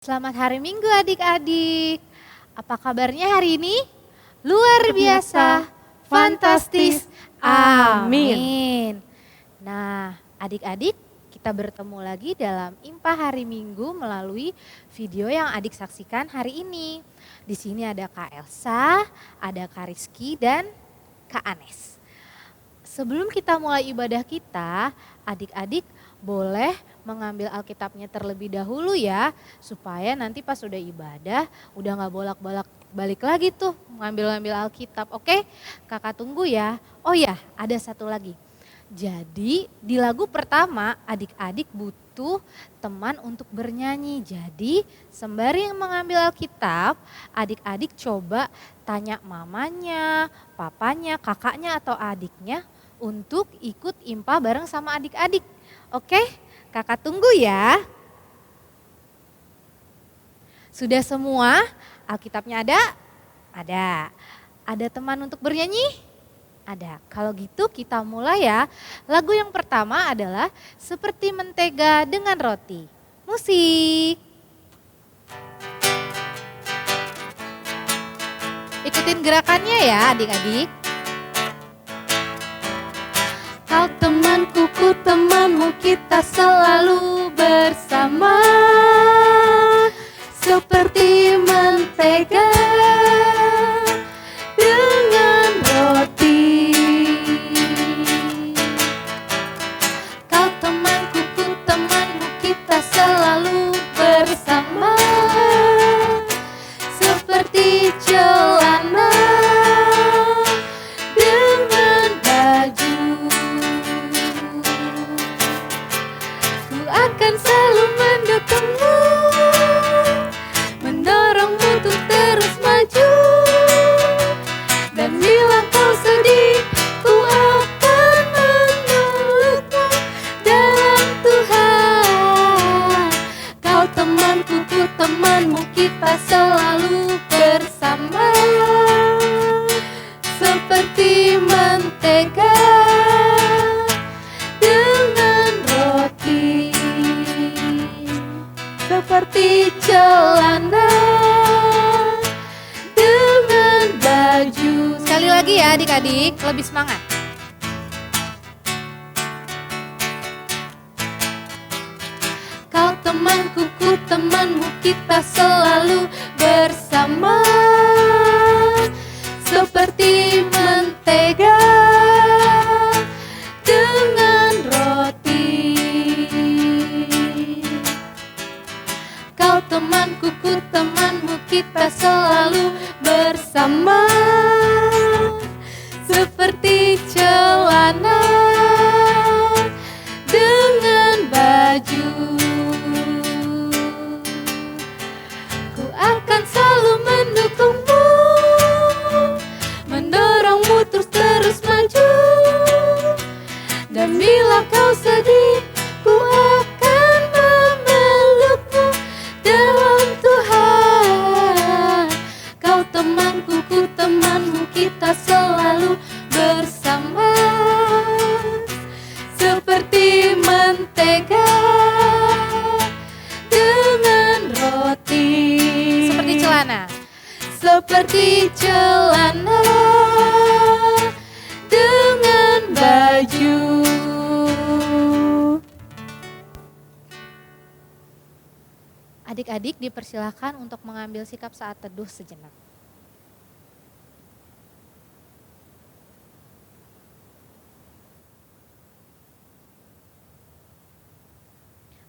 Selamat hari Minggu adik-adik. Apa kabarnya hari ini? Luar biasa, fantastis, amin. Nah adik-adik, kita bertemu lagi dalam Impa Hari Minggu melalui video yang adik saksikan hari ini. Di sini ada Kak Elsa, ada Kak Rizky dan Kak Anes. Sebelum kita mulai ibadah kita, adik-adik boleh mengambil Alkitabnya terlebih dahulu ya, supaya nanti pas udah ibadah udah gak bolak-balik balik lagi tuh ngambil Alkitab. Oke, kakak tunggu ya. Oh ya, ada satu lagi. Jadi di lagu pertama adik-adik butuh teman untuk bernyanyi. Jadi sembari mengambil Alkitab, adik-adik coba tanya mamanya, papanya, kakaknya atau adiknya untuk ikut impa bareng sama adik-adik. Oke, kakak tunggu ya. Sudah semua? Alkitabnya ada? Ada. Ada teman untuk bernyanyi? Ada. Kalau gitu kita mulai ya. Lagu yang pertama adalah Seperti Mentega dengan Roti. Musik. Ikutin gerakannya ya adik-adik. Kau temanku, ku temanmu, kita selalu bersama. Seperti mentega dengan roti. Kau temanku, ku temanmu, kita selalu bersama. Seperti celana dengan baju. Ku akan selalu mendukungmu, mendorongmu untuk terus maju. Dan bila kau sedih, ku akan memelukmu dalam Tuhan. Kau temanku, ku temanmu, kita selalu bersama. Seperti mentega dengan roti. Seperti celana dengan baju. Sekali lagi ya adik-adik, lebih semangat. Kau temanku, ku temanmu, kita selalu bersama. Seperti mentega dengan roti. Kau temanku, ku temanmu, kita selalu bersama. Seperti celana dengan baju. Ku akan selalu mendukungmu, mendorongmu terus maju. Dan bila kau sedih, ku akan memelukmu dalam Tuhan. Kau temanku, ku temanmu, kita selalu bersama. Seperti mentega dengan roti. Seperti celana. Seperti celana dengan baju. Adik-adik dipersilakan untuk mengambil sikap saat teduh sejenak.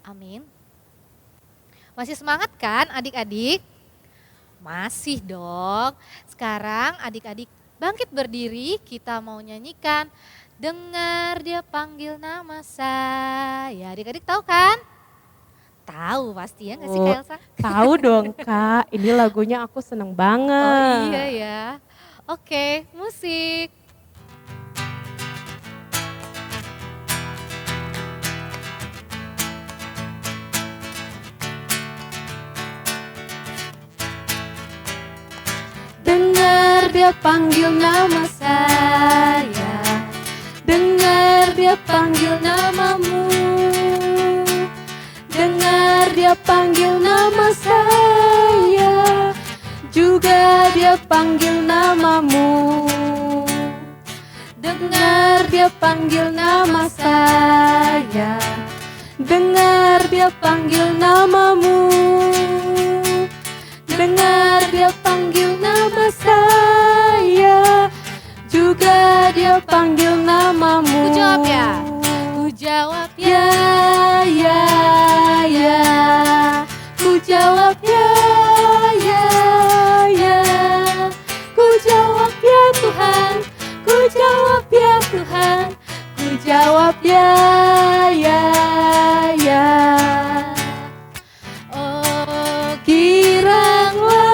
Amin. Masih semangat kan adik-adik? Masih dong. Sekarang adik-adik bangkit berdiri, kita mau nyanyikan Dengar Dia Panggil Nama Saya. Adik-adik tahu kan? Tahu pasti ya nggak sih Kak Elsa? Tahu dong Kak, ini lagunya aku seneng banget. Oh iya ya. Oke, musik. Dengar Dia panggil nama saya, dengar Dia panggil namamu. Dengar Dia panggil nama saya. dia panggil namamu. Dengar dia panggil nama saya. Dengar dia panggil namamu. Dengar dia panggil nama saya. Juga dia panggil namamu. Ku jawab ya. Ku jawab Ya, ya, ya. Ku jawab ya, ya, ya. Ku jawab ya Tuhan. Ku jawab ya Tuhan. Ku jawab ya, ya, ya. Oh, Giranglah,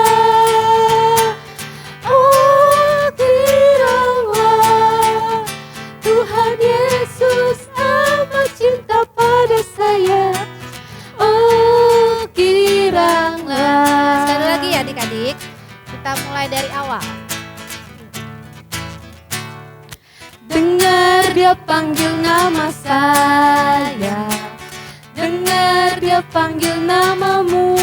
oh giranglah, Tuhan Yesus amat cinta pada saya. Oh giranglah. sekali lagi ya adik-adik. Kita mulai dari awal. Dengar dia panggil nama saya. Dengar dia panggil namamu.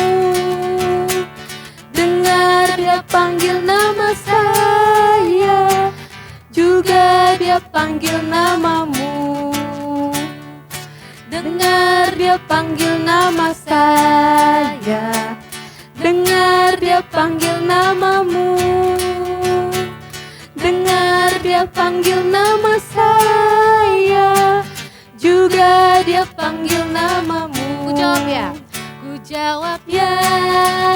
Dengar dia panggil nama saya. Juga dia panggil namamu. Dengar dia panggil nama saya. Dengar dia panggil namamu. Dengar dia panggil nama saya. Juga dia panggil namamu. Ku jawab ya. Ku jawab Ya,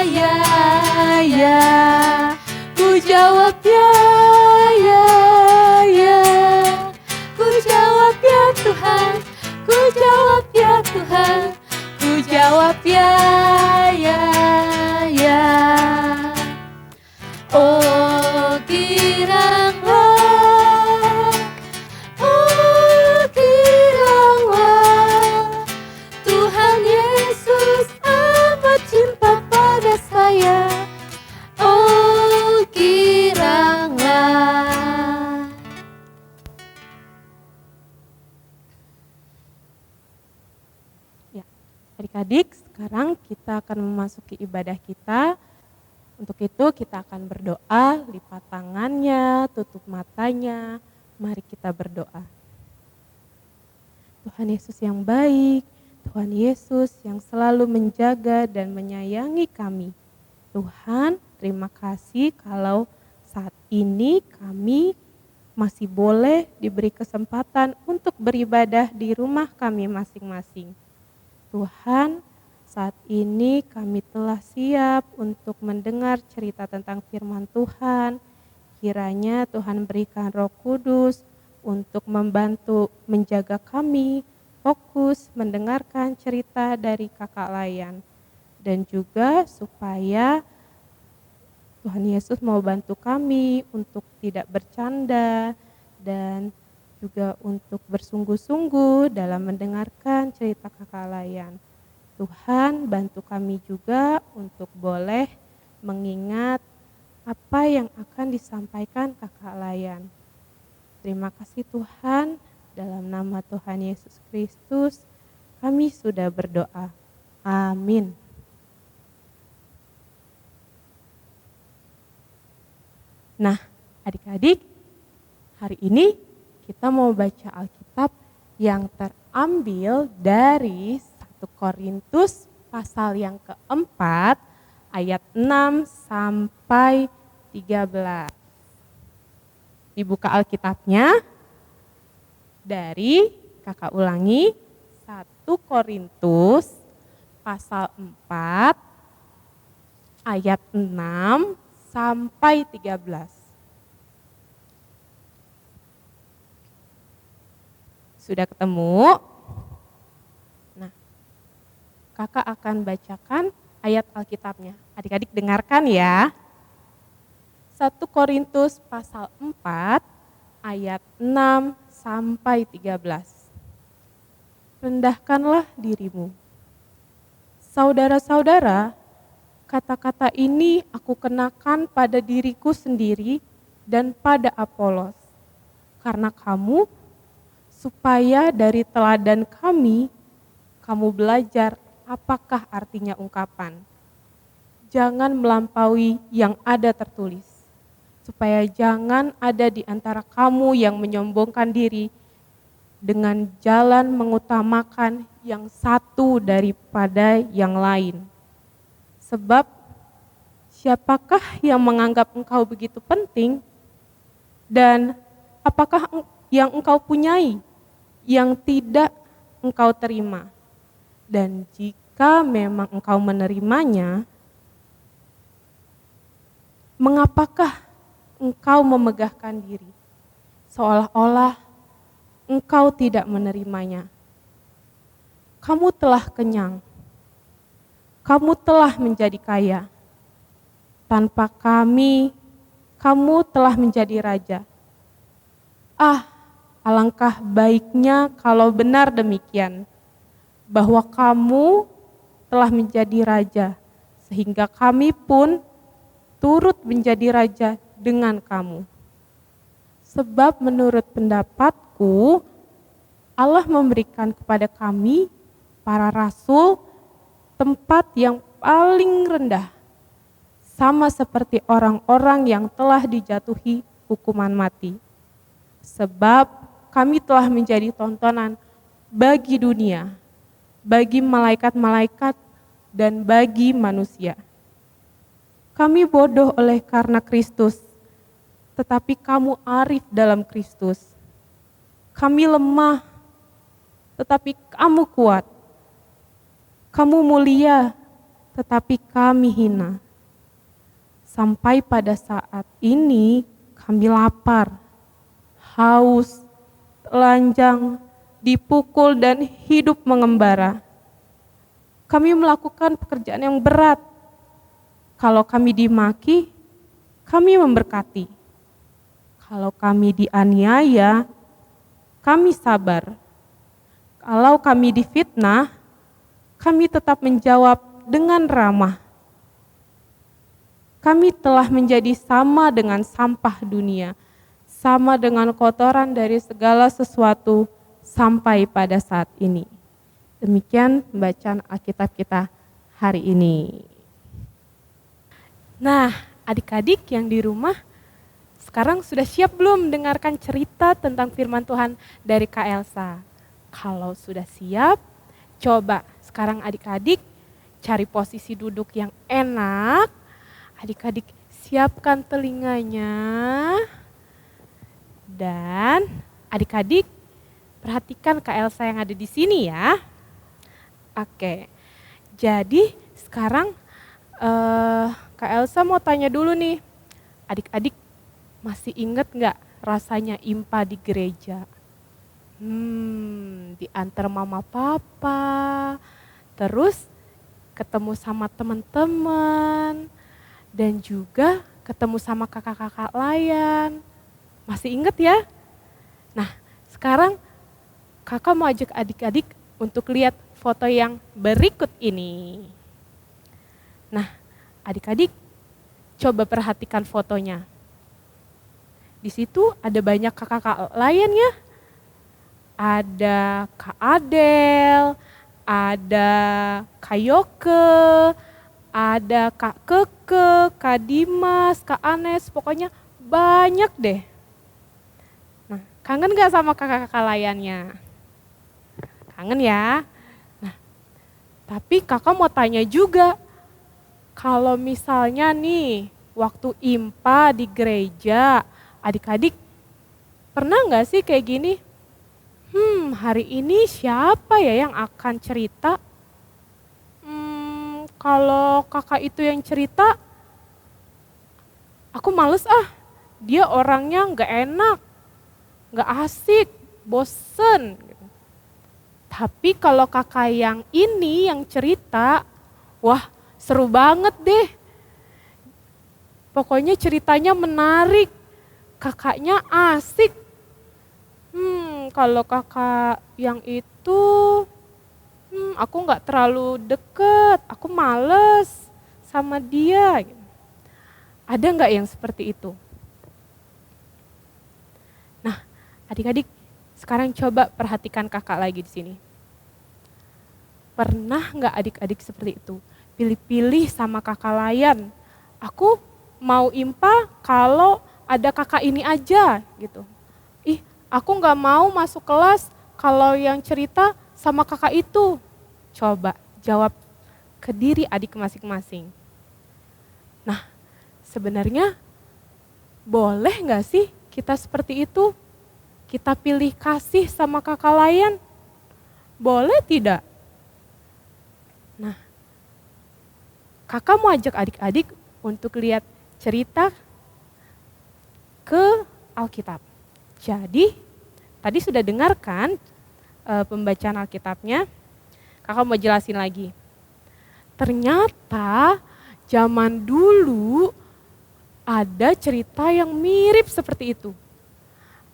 ya, ya. Ku jawab ya, ya, ya. Ku jawab ya Tuhan. Ku jawab ya Tuhan. Ku jawab ya, ya, ya. Oh giranglah, oh giranglah, Tuhan Yesus amat cinta pada saya. Oh giranglah. Ya, adik-adik, sekarang kita akan memasuki ibadah kita. Untuk itu kita akan berdoa, lipat tangannya, tutup matanya. Mari kita berdoa. Tuhan Yesus yang baik, Tuhan Yesus yang selalu menjaga dan menyayangi kami. Tuhan, terima kasih kalau saat ini kami masih boleh diberi kesempatan untuk beribadah di rumah kami masing-masing. Tuhan, saat ini kami telah siap untuk mendengar cerita tentang firman Tuhan. Kiranya Tuhan berikan Roh Kudus untuk membantu menjaga kami fokus mendengarkan cerita dari Kakak Layan. Dan juga supaya Tuhan Yesus mau bantu kami untuk tidak bercanda dan juga untuk bersungguh-sungguh dalam mendengarkan cerita Kakak Layan. Tuhan bantu kami juga untuk boleh mengingat apa yang akan disampaikan Kakak Layan. Terima kasih Tuhan, dalam nama Tuhan Yesus Kristus kami sudah berdoa. Amin. Nah, adik-adik, hari ini kita mau baca Alkitab yang terambil dari 1 Korintus pasal yang keempat ayat 6 sampai 13. Dibuka Alkitabnya dari Kakak ulangi 1 Korintus pasal 4 ayat 6 sampai 13. Sudah ketemu? Kakak akan bacakan ayat Alkitabnya. Adik-adik dengarkan ya. 1 Korintus pasal 4 ayat 6 sampai 13. Rendahkanlah dirimu. Saudara-saudara, kata-kata ini aku kenakan pada diriku sendiri dan pada Apolos. Karena kamu, supaya dari teladan kami, kamu belajar apakah artinya ungkapan. Jangan melampaui yang ada tertulis. supaya jangan ada di antara kamu yang menyombongkan diri dengan jalan mengutamakan yang satu daripada yang lain. Sebab siapakah yang menganggap engkau begitu penting, dan apakah yang engkau punyai yang tidak engkau terima? Dan jika memang engkau menerimanya, mengapakah engkau memegahkan diri seolah-olah engkau tidak menerimanya? Kamu telah kenyang, kamu telah menjadi kaya. Tanpa kami, kamu telah menjadi raja. Alangkah baiknya kalau benar demikian, bahwa kamu telah menjadi raja, sehingga kami pun turut menjadi raja dengan kamu. Sebab menurut pendapatku, Allah memberikan kepada kami, para rasul, tempat yang paling rendah, sama seperti orang-orang yang telah dijatuhi hukuman mati. Sebab kami telah menjadi tontonan bagi dunia, bagi malaikat-malaikat, dan bagi manusia. Kami bodoh oleh karena Kristus, tetapi kamu arif dalam Kristus. Kami lemah, tetapi kamu kuat. Kamu mulia, tetapi kami hina. Sampai pada saat ini kami lapar, haus, telanjang, dipukul dan hidup mengembara. Kami melakukan pekerjaan yang berat. Kalau kami dimaki, kami memberkati. Kalau kami dianiaya, kami sabar. Kalau kami difitnah, kami tetap menjawab dengan ramah. Kami telah menjadi sama dengan sampah dunia, sama dengan kotoran dari segala sesuatu sampai pada saat ini. Demikian bacaan Alkitab kita hari ini. Nah, adik-adik yang di rumah, sekarang sudah siap belum mendengarkan cerita tentang firman Tuhan dari Kak Elsa? Kalau sudah siap, coba sekarang adik-adik cari posisi duduk yang enak. Adik-adik siapkan telinganya. Dan adik-adik perhatikan Kak Elsa yang ada di sini ya. Oke, jadi sekarang Kak Elsa mau tanya dulu nih. Adik-adik masih inget gak rasanya IMPA di gereja? Diantar mama papa, terus ketemu sama teman-teman, dan juga ketemu sama kakak-kakak layan. Masih inget ya? Nah, sekarang kakak mau ajak adik-adik untuk lihat foto yang berikut ini. Nah, adik-adik coba perhatikan fotonya. Di situ ada banyak kakak-kakak layan ya. Ada Kak Adel, ada Kak Yoke, ada Kak Keke, Kak Dimas, Kak Anes, pokoknya banyak deh. Nah, kangen gak sama kakak-kakak layannya? Kangen ya? Nah, tapi kakak mau tanya juga, kalau misalnya nih waktu IMPA di gereja, adik-adik pernah gak sih kayak gini? Hari ini siapa ya yang akan cerita? Kalau kakak itu yang cerita, aku males dia orangnya gak enak, gak asik, bosen. Tapi kalau kakak yang ini yang cerita, wah seru banget deh. Pokoknya ceritanya menarik, kakaknya asik. Kalau kakak yang itu, aku gak terlalu deket, aku males sama dia. Ada gak yang seperti itu? Nah, adik-adik sekarang coba perhatikan kakak lagi di sini. Pernah gak adik-adik seperti itu? Pilih-pilih sama kakak layan. Aku mau IMPA kalau ada kakak ini aja gitu. Ih, aku nggak mau masuk kelas kalau yang cerita sama kakak itu. Coba jawab ke diri adik masing-masing. Nah, sebenarnya boleh nggak sih kita seperti itu? Kita pilih kasih sama kakak lain? Boleh tidak? Nah, kakak mau ajak adik-adik untuk lihat cerita ke Alkitab. Jadi, tadi sudah dengarkan pembacaan Alkitabnya, kakak mau jelasin lagi. Ternyata zaman dulu ada cerita yang mirip seperti itu.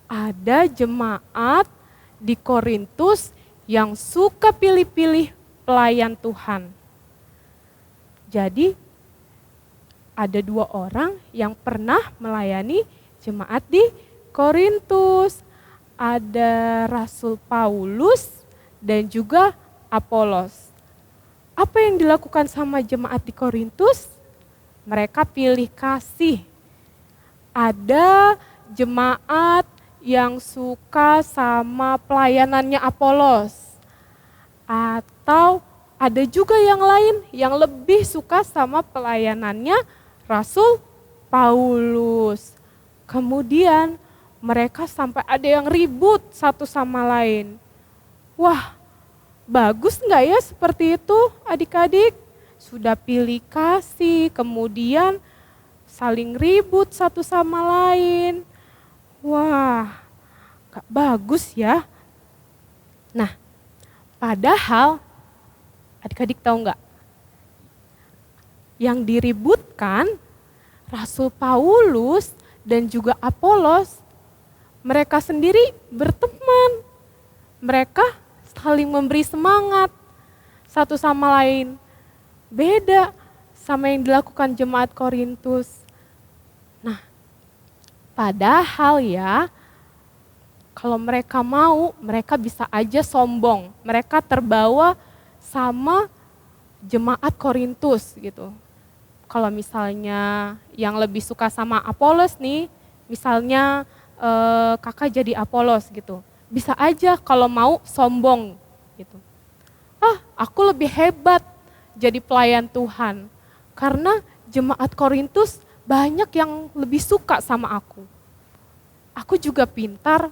Ada jemaat di Korintus yang suka pilih-pilih pelayan Tuhan. Jadi ada 2 orang yang pernah melayani jemaat di Korintus. Ada Rasul Paulus dan juga Apolos. Apa yang dilakukan sama jemaat di Korintus? Mereka pilih kasih. Ada jemaat yang suka sama pelayanannya Apolos. Atau ada juga yang lain yang lebih suka sama pelayanannya Rasul Paulus. Kemudian mereka sampai ada yang ribut satu sama lain. Wah, bagus nggak ya seperti itu adik-adik? Sudah pilih kasih, kemudian saling ribut satu sama lain. Wah, gak bagus ya. Nah, padahal adik-adik tahu nggak? Yang diributkan Rasul Paulus dan juga Apolos, mereka sendiri berteman. Mereka saling memberi semangat satu sama lain. Beda sama yang dilakukan jemaat Korintus. Nah, padahal ya, kalau mereka mau, mereka bisa aja sombong. Mereka terbawa sama jemaat Korintus gitu. Kalau misalnya yang lebih suka sama Apolos nih, misalnya kakak jadi Apolos gitu. Bisa aja kalau mau sombong gitu. Aku lebih hebat jadi pelayan Tuhan. Karena jemaat Korintus banyak yang lebih suka sama aku. Aku juga pintar,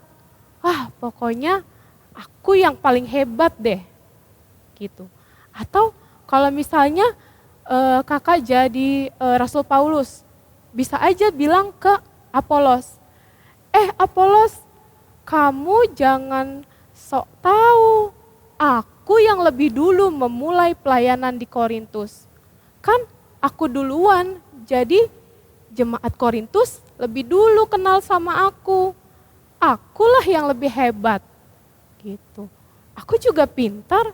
pokoknya aku yang paling hebat deh. Gitu. Atau kalau misalnya kakak jadi Rasul Paulus, bisa aja bilang ke Apolos, Apolos, kamu jangan sok tahu, aku yang lebih dulu memulai pelayanan di Korintus. Kan aku duluan, jadi jemaat Korintus lebih dulu kenal sama aku. Akulah yang lebih hebat. Gitu. Aku juga pintar,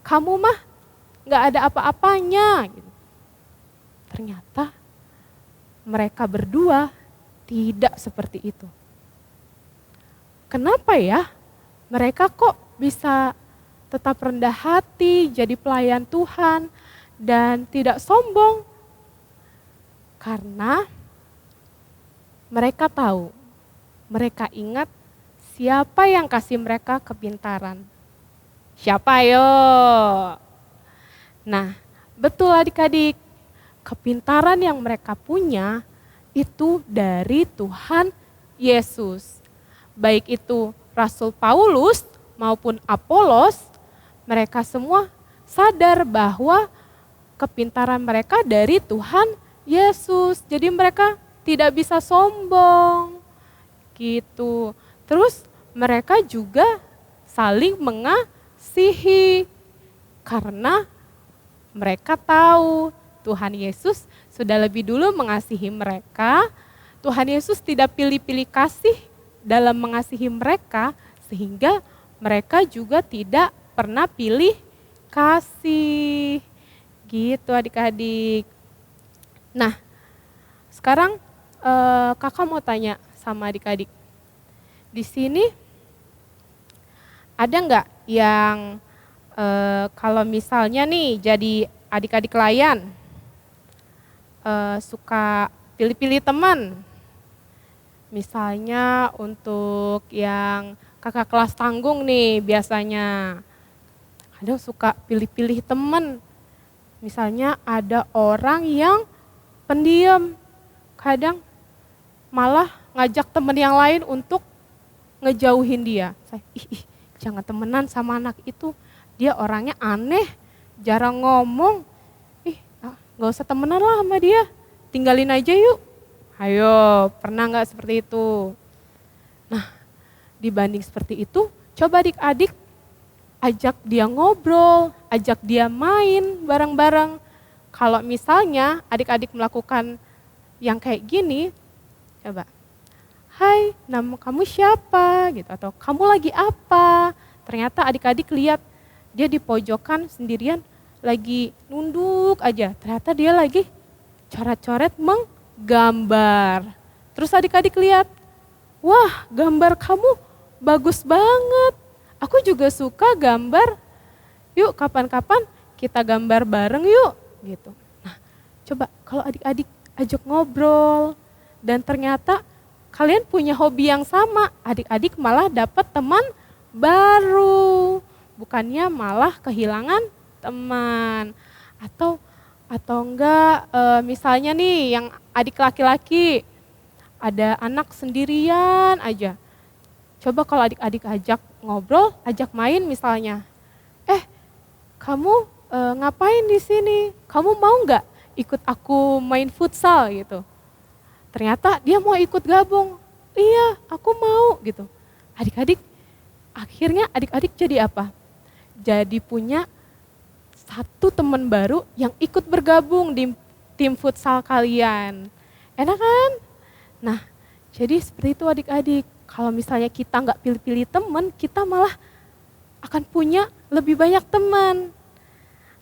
kamu mah gak ada apa-apanya. Gitu. Ternyata mereka berdua tidak seperti itu. Kenapa ya? Mereka kok bisa tetap rendah hati, jadi pelayan Tuhan, dan tidak sombong? Karena mereka tahu, mereka ingat siapa yang kasih mereka kepintaran. Siapa yo? Nah, betul adik-adik, kepintaran yang mereka punya itu dari Tuhan Yesus. Baik itu Rasul Paulus maupun Apolos, mereka semua sadar bahwa kepintaran mereka dari Tuhan Yesus. Jadi mereka tidak bisa sombong. Gitu. Terus mereka juga saling mengasihi. Karena mereka tahu Tuhan Yesus sudah lebih dulu mengasihi mereka. Tuhan Yesus tidak pilih-pilih kasih dalam mengasihi mereka, sehingga mereka juga tidak pernah pilih kasih. Gitu adik-adik. Nah, sekarang kakak mau tanya sama adik-adik. Di sini ada nggak yang kalau misalnya nih jadi adik-adik layan, suka pilih-pilih teman, Misalnya untuk yang kakak kelas tanggung nih biasanya. Kadang suka pilih-pilih teman. Misalnya ada orang yang pendiam. Kadang malah ngajak teman yang lain untuk ngejauhin dia. Ih, jangan temenan sama anak itu. Dia orangnya aneh, jarang ngomong. Gak usah temenan lah sama dia. Tinggalin aja yuk. Ayo, pernah gak seperti itu? Nah, dibanding seperti itu, coba adik-adik ajak dia ngobrol, ajak dia main bareng-bareng. Kalau misalnya adik-adik melakukan yang kayak gini, coba, hai, nama kamu siapa? Gitu, atau kamu lagi apa? Ternyata adik-adik lihat dia di pojokan sendirian, lagi nunduk aja. Ternyata dia lagi coret-coret menggambar. Terus adik-adik lihat, wah, gambar kamu bagus banget. Aku juga suka gambar. Yuk kapan-kapan kita gambar bareng yuk. Gitu. Nah, coba kalau adik-adik ajak ngobrol dan ternyata kalian punya hobi yang sama, adik-adik malah dapat teman baru. Bukannya malah kehilangan teman. Atau enggak misalnya nih yang adik laki-laki ada anak sendirian aja. Coba kalau adik-adik ajak ngobrol, ajak main misalnya. Kamu ngapain di sini? Kamu mau enggak ikut aku main futsal gitu? Ternyata dia mau ikut gabung. Iya, aku mau gitu. Akhirnya adik-adik jadi apa? Jadi punya satu teman baru yang ikut bergabung di tim futsal kalian. Enak kan? Nah, jadi seperti itu adik-adik. Kalau misalnya kita nggak pilih-pilih teman, kita malah akan punya lebih banyak teman.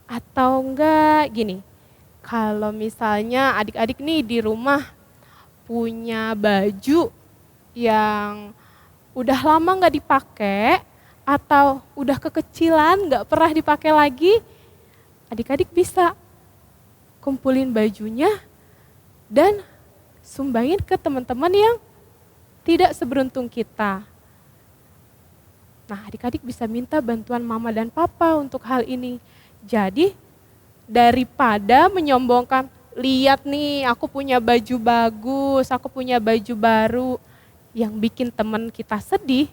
Atau enggak gini, kalau misalnya adik-adik nih di rumah punya baju yang udah lama nggak dipakai, atau udah kekecilan nggak pernah dipakai lagi, adik-adik bisa kumpulin bajunya dan sumbangin ke teman-teman yang tidak seberuntung kita. Nah, adik-adik bisa minta bantuan mama dan papa untuk hal ini. Jadi, daripada menyombongkan, lihat nih aku punya baju bagus, aku punya baju baru, yang bikin teman kita sedih,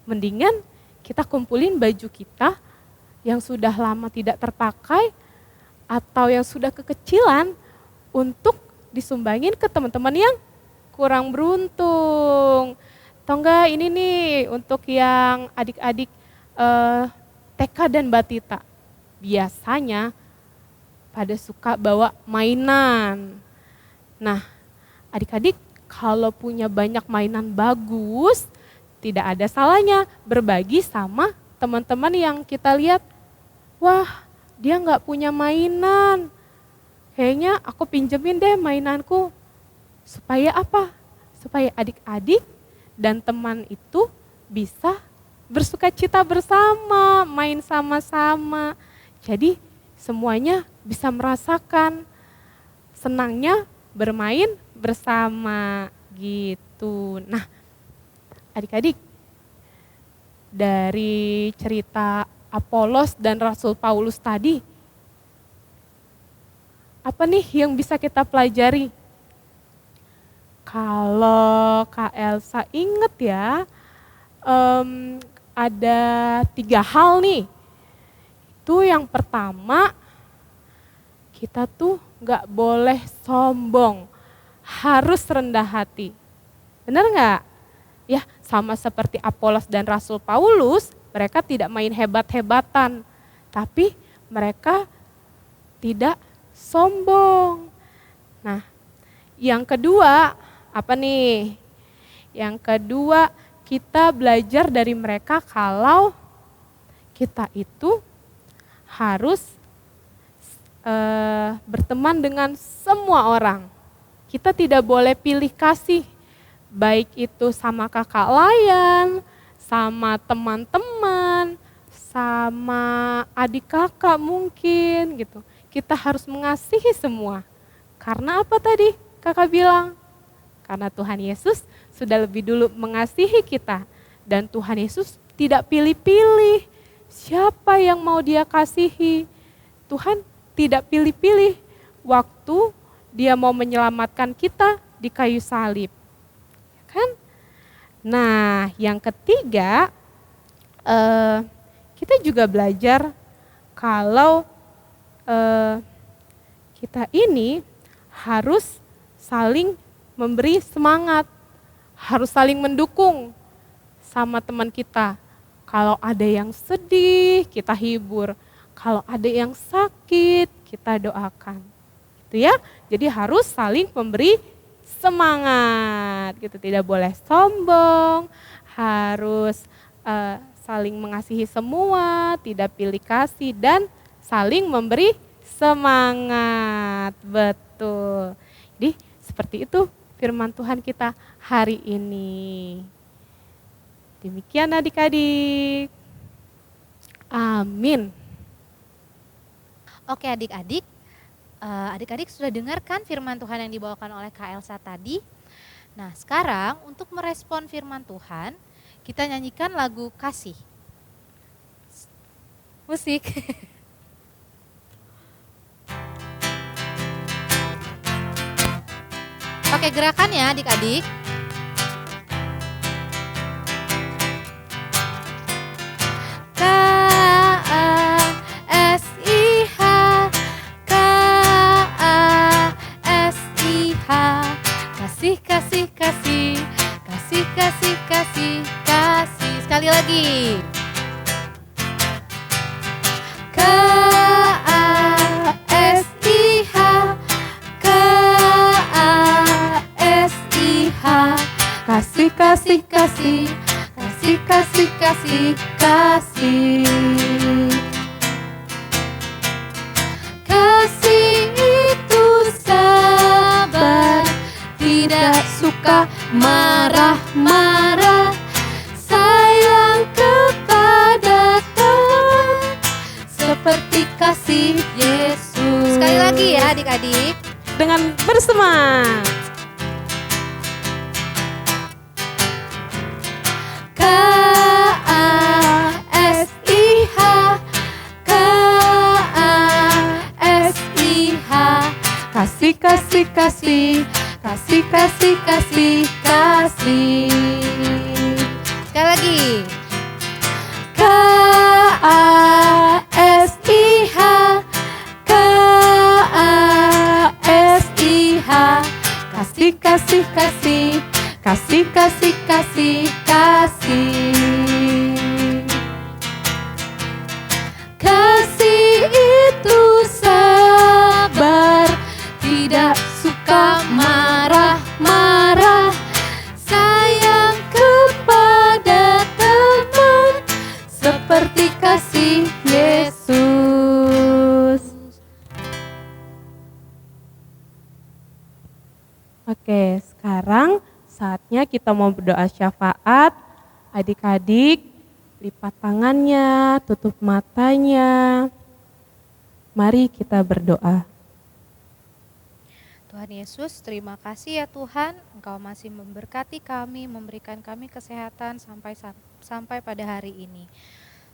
mendingan kita kumpulin baju kita yang sudah lama tidak terpakai, atau yang sudah kekecilan untuk disumbangin ke teman-teman yang kurang beruntung. Atau enggak ini nih untuk yang adik-adik TK dan Batita. Biasanya pada suka bawa mainan. Nah, adik-adik kalau punya banyak mainan bagus, tidak ada salahnya berbagi sama teman-teman yang kita lihat, wah, dia nggak punya mainan. Kayaknya aku pinjemin deh mainanku. Supaya apa? Supaya adik-adik dan teman itu bisa bersukacita bersama, main sama-sama. Jadi semuanya bisa merasakan senangnya bermain bersama gitu. Nah, adik-adik, dari cerita Apolos dan Rasul Paulus tadi, apa nih yang bisa kita pelajari? Kalau Kak Elsa inget ya, ada 3 hal nih. Itu yang pertama, kita tuh gak boleh sombong, harus rendah hati. Benar gak? Ya, sama seperti Apolos dan Rasul Paulus, mereka tidak main hebat-hebatan, tapi mereka tidak sombong. Nah, yang kedua, apa nih? Yang kedua, kita belajar dari mereka kalau kita itu harus berteman dengan semua orang. Kita tidak boleh pilih kasih, baik itu sama kakak layan, sama teman-teman, sama adik kakak mungkin gitu. Kita harus mengasihi semua. Karena apa tadi kakak bilang? Karena Tuhan Yesus sudah lebih dulu mengasihi kita. Dan Tuhan Yesus tidak pilih-pilih siapa yang mau Dia kasihi. Tuhan tidak pilih-pilih waktu Dia mau menyelamatkan kita di kayu salib. Kan? Nah, yang ketiga, kita juga belajar kalau kita ini harus saling memberi semangat, harus saling mendukung sama teman kita. Kalau ada yang sedih, kita hibur. Kalau ada yang sakit, kita doakan. Gitu ya. Jadi harus saling memberi semangat. Gitu. Tidak boleh sombong, harus saling mengasihi semua, tidak pilih kasih dan saling memberi semangat. Betul. Jadi seperti itu firman Tuhan kita hari ini. Demikian adik-adik. Amin. Oke adik-adik, adik-adik sudah dengarkan firman Tuhan yang dibawakan oleh Kak Elsa tadi. Nah sekarang untuk merespon firman Tuhan, kita nyanyikan lagu Kasih. Musik. Pakai gerakan ya adik-adik. Kasih, kasih, kasih, kasih, kasih, kasih, kasih. Sekali lagi. K-A-S-I-H, K-A-S-I-H. Kasih, kasih, kasih, kasih, kasih, kasih, kasih. Kasih itu sabar, tidak suka marah-marah, sayang kepada teman, seperti kasih Yesus. Sekali lagi ya adik-adik. Dengan bersemangat. K-A-S-I-H, K-A-S-I-H. Kasih, kasih, kasih, kasih, kasih, kasih, kasih. Sekali lagi. K-A-S-I-H, K-A-S-I-H. Kasih, kasih, kasih, kasih, kasih, kasih, kasih. Kasih itu sabar, tidak suka marah-marah, sayang kepada teman, seperti kasih Yesus. Oke, sekarang saatnya kita mau berdoa syafaat. Adik-adik, lipat tangannya, tutup matanya. Mari kita berdoa. Tuhan Yesus, terima kasih ya Tuhan, Engkau masih memberkati kami, memberikan kami kesehatan sampai pada hari ini.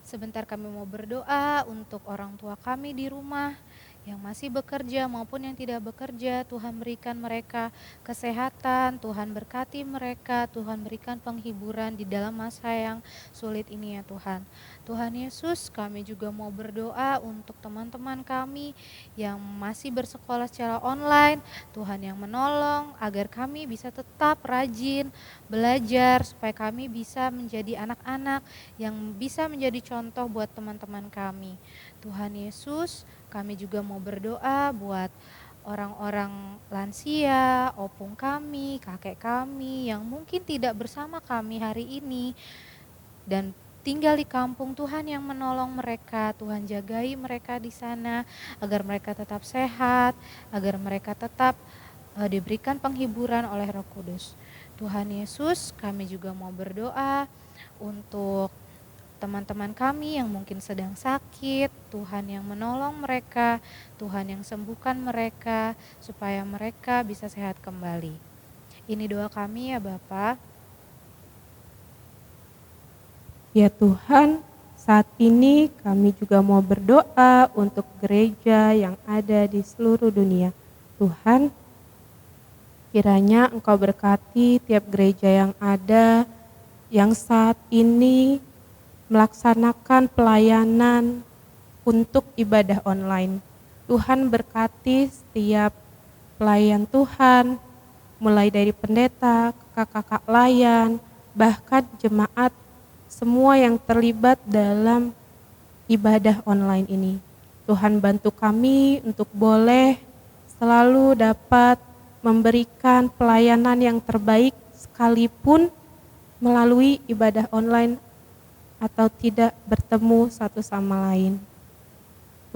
Sebentar kami mau berdoa untuk orang tua kami di rumah yang masih bekerja maupun yang tidak bekerja. Tuhan berikan mereka kesehatan, Tuhan berkati mereka, Tuhan berikan penghiburan di dalam masa yang sulit ini ya Tuhan. Tuhan Yesus, kami juga mau berdoa untuk teman-teman kami yang masih bersekolah secara online. Tuhan yang menolong agar kami bisa tetap rajin belajar supaya kami bisa menjadi anak-anak yang bisa menjadi contoh buat teman-teman kami. Tuhan Yesus, kami juga mau berdoa buat orang-orang lansia, opung kami, kakek kami yang mungkin tidak bersama kami hari ini dan tinggal di kampung. Tuhan yang menolong mereka, Tuhan jagai mereka di sana agar mereka tetap sehat, agar mereka tetap diberikan penghiburan oleh Roh Kudus. Tuhan Yesus, kami juga mau berdoa untuk teman-teman kami yang mungkin sedang sakit. Tuhan yang menolong mereka, Tuhan yang sembuhkan mereka supaya mereka bisa sehat kembali. Ini doa kami ya Bapa. Ya Tuhan, saat ini kami juga mau berdoa untuk gereja yang ada di seluruh dunia. Tuhan, kiranya Engkau berkati tiap gereja yang ada, yang saat ini melaksanakan pelayanan untuk ibadah online. Tuhan berkati setiap pelayan Tuhan, mulai dari pendeta, kakak-kakak layan, bahkan jemaat, semua yang terlibat dalam ibadah online ini. Tuhan bantu kami untuk boleh selalu dapat memberikan pelayanan yang terbaik sekalipun melalui ibadah online atau tidak bertemu satu sama lain.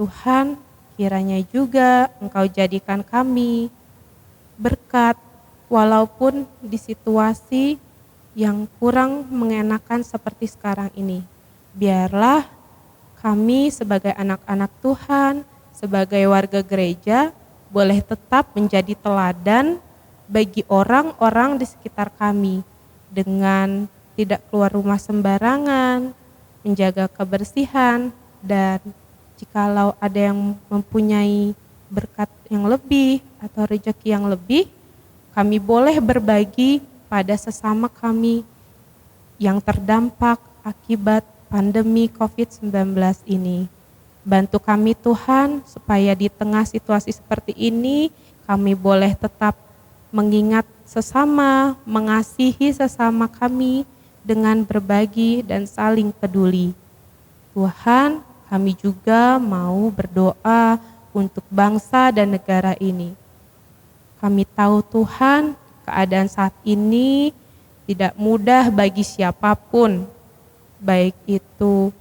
Tuhan, kiranya juga Engkau jadikan kami berkat walaupun di situasi yang kurang mengenakan seperti sekarang ini. Biarlah kami sebagai anak-anak Tuhan, sebagai warga gereja, boleh tetap menjadi teladan bagi orang-orang di sekitar kami dengan tidak keluar rumah sembarangan, menjaga kebersihan, dan jikalau ada yang mempunyai berkat yang lebih atau rezeki yang lebih, kami boleh berbagi pada sesama kami yang terdampak akibat pandemi COVID-19 ini. Bantu kami Tuhan supaya di tengah situasi seperti ini kami boleh tetap mengingat sesama, mengasihi sesama kami dengan berbagi dan saling peduli. Tuhan, kami juga mau berdoa untuk bangsa dan negara ini. Kami tahu Tuhan, keadaan saat ini tidak mudah bagi siapapun, baik itu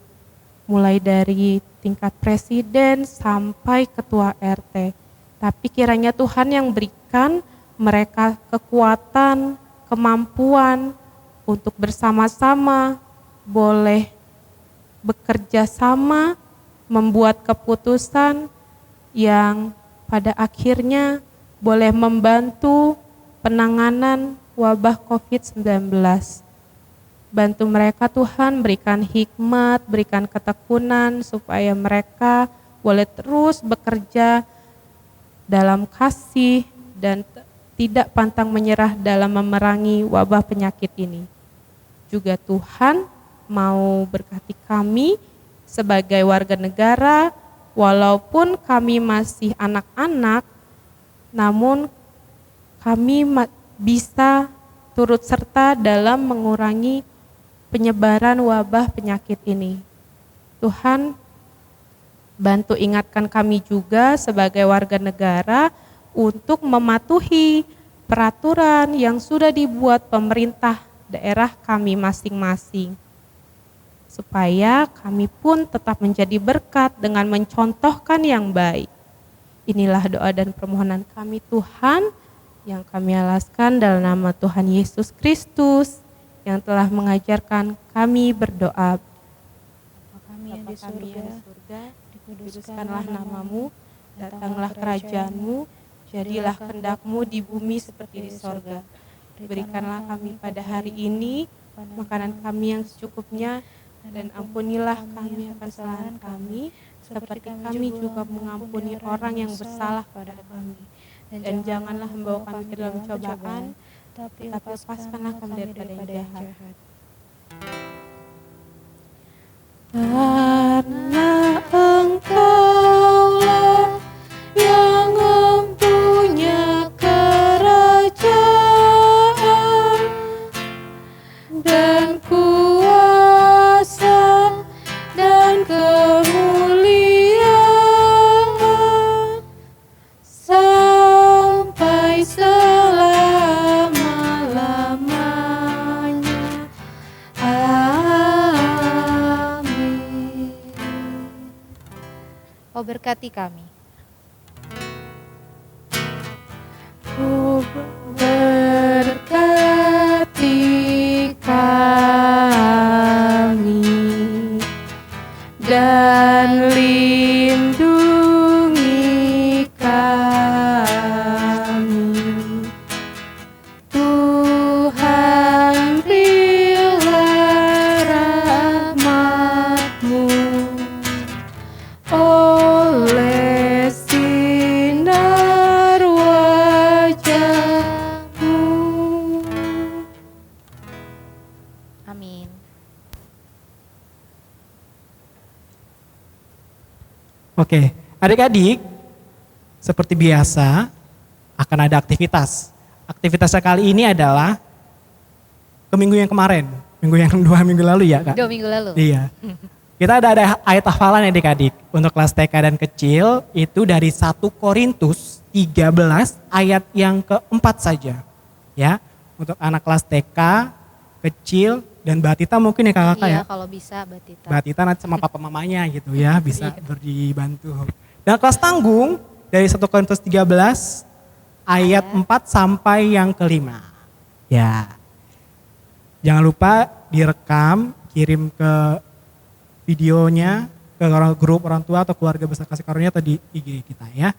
mulai dari tingkat presiden sampai ketua RT. Tapi kiranya Tuhan yang berikan mereka kekuatan, kemampuan untuk bersama-sama boleh bekerja sama, membuat keputusan yang pada akhirnya boleh membantu penanganan wabah COVID-19. Bantu mereka Tuhan, berikan hikmat, berikan ketekunan supaya mereka boleh terus bekerja dalam kasih dan tidak pantang menyerah dalam memerangi wabah penyakit ini. Juga Tuhan mau berkati kami sebagai warga negara, walaupun kami masih anak-anak, namun kami bisa turut serta dalam mengurangi penyebaran wabah penyakit ini. Tuhan, bantu ingatkan kami juga sebagai warga negara untuk mematuhi peraturan yang sudah dibuat pemerintah daerah kami masing-masing, supaya kami pun tetap menjadi berkat dengan mencontohkan yang baik. Inilah doa dan permohonan kami Tuhan, yang kami alaskan dalam nama Tuhan Yesus Kristus yang telah mengajarkan kami berdoa. Bapa kami yang di surga, dikuduskanlah namamu, datanglah kerajaanmu, jadilah kehendak-Mu di bumi seperti di sorga. Berikanlah kami pada hari ini makanan kami yang secukupnya, dan ampunilah kami akan kesalahan kami, seperti kami juga mengampuni orang yang bersalah pada kami. Dan janganlah membawa kami ke dalam cobaan, tapi lepaskanlah kami daripada yang jahat. Karena Engkaulah yang mempunyai kerajaan dan kuasa dan kemuliaan sampai selama-lamanya. Amin. Oh, berkati kami. Ku berkati kami dan lindungi kami. Tuhan berilah Oke, adik-adik seperti biasa akan ada aktivitas. Aktivitasnya kali ini adalah ke minggu yang kemarin, minggu yang 2 minggu lalu ya Kak? 2 minggu lalu. Iya. Kita ada ayat hafalan ya adik-adik. Untuk kelas TK dan kecil itu dari 1 Korintus 13 ayat yang keempat saja. Ya, untuk anak kelas TK, kecil, dan Batita mungkin ya kakak Iya, ya. kalau bisa Batita. Batita nanti sama papa mamanya gitu ya, bisa berdibantu. Dan kelas tanggung dari 1 Korintus 13 ayat 4 sampai yang kelima. Ya, jangan lupa direkam, kirim ke videonya ke grup orang tua atau keluarga besar kasih karunia atau di IG kita ya.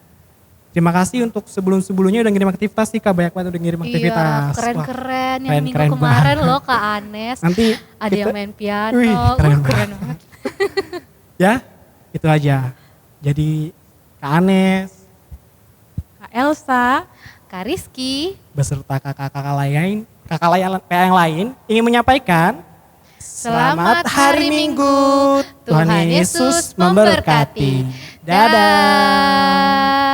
Terima kasih untuk sebelum-sebelumnya udah ngirim aktivitas nih Kak, banyak banget udah ngirim aktivitas. Iya, keren-keren yang minggu keren-keren kemarin banget. loh Kak Anes. Nanti Ada yang main piano. Wih, keren Keren banget. banget. Ya, itu aja. Jadi Kak Anes Kak Elsa, Kak Rizky, beserta kakak yang lain ingin menyampaikan Selamat hari Minggu. Tuhan Yesus memberkati. Dadah. Dah.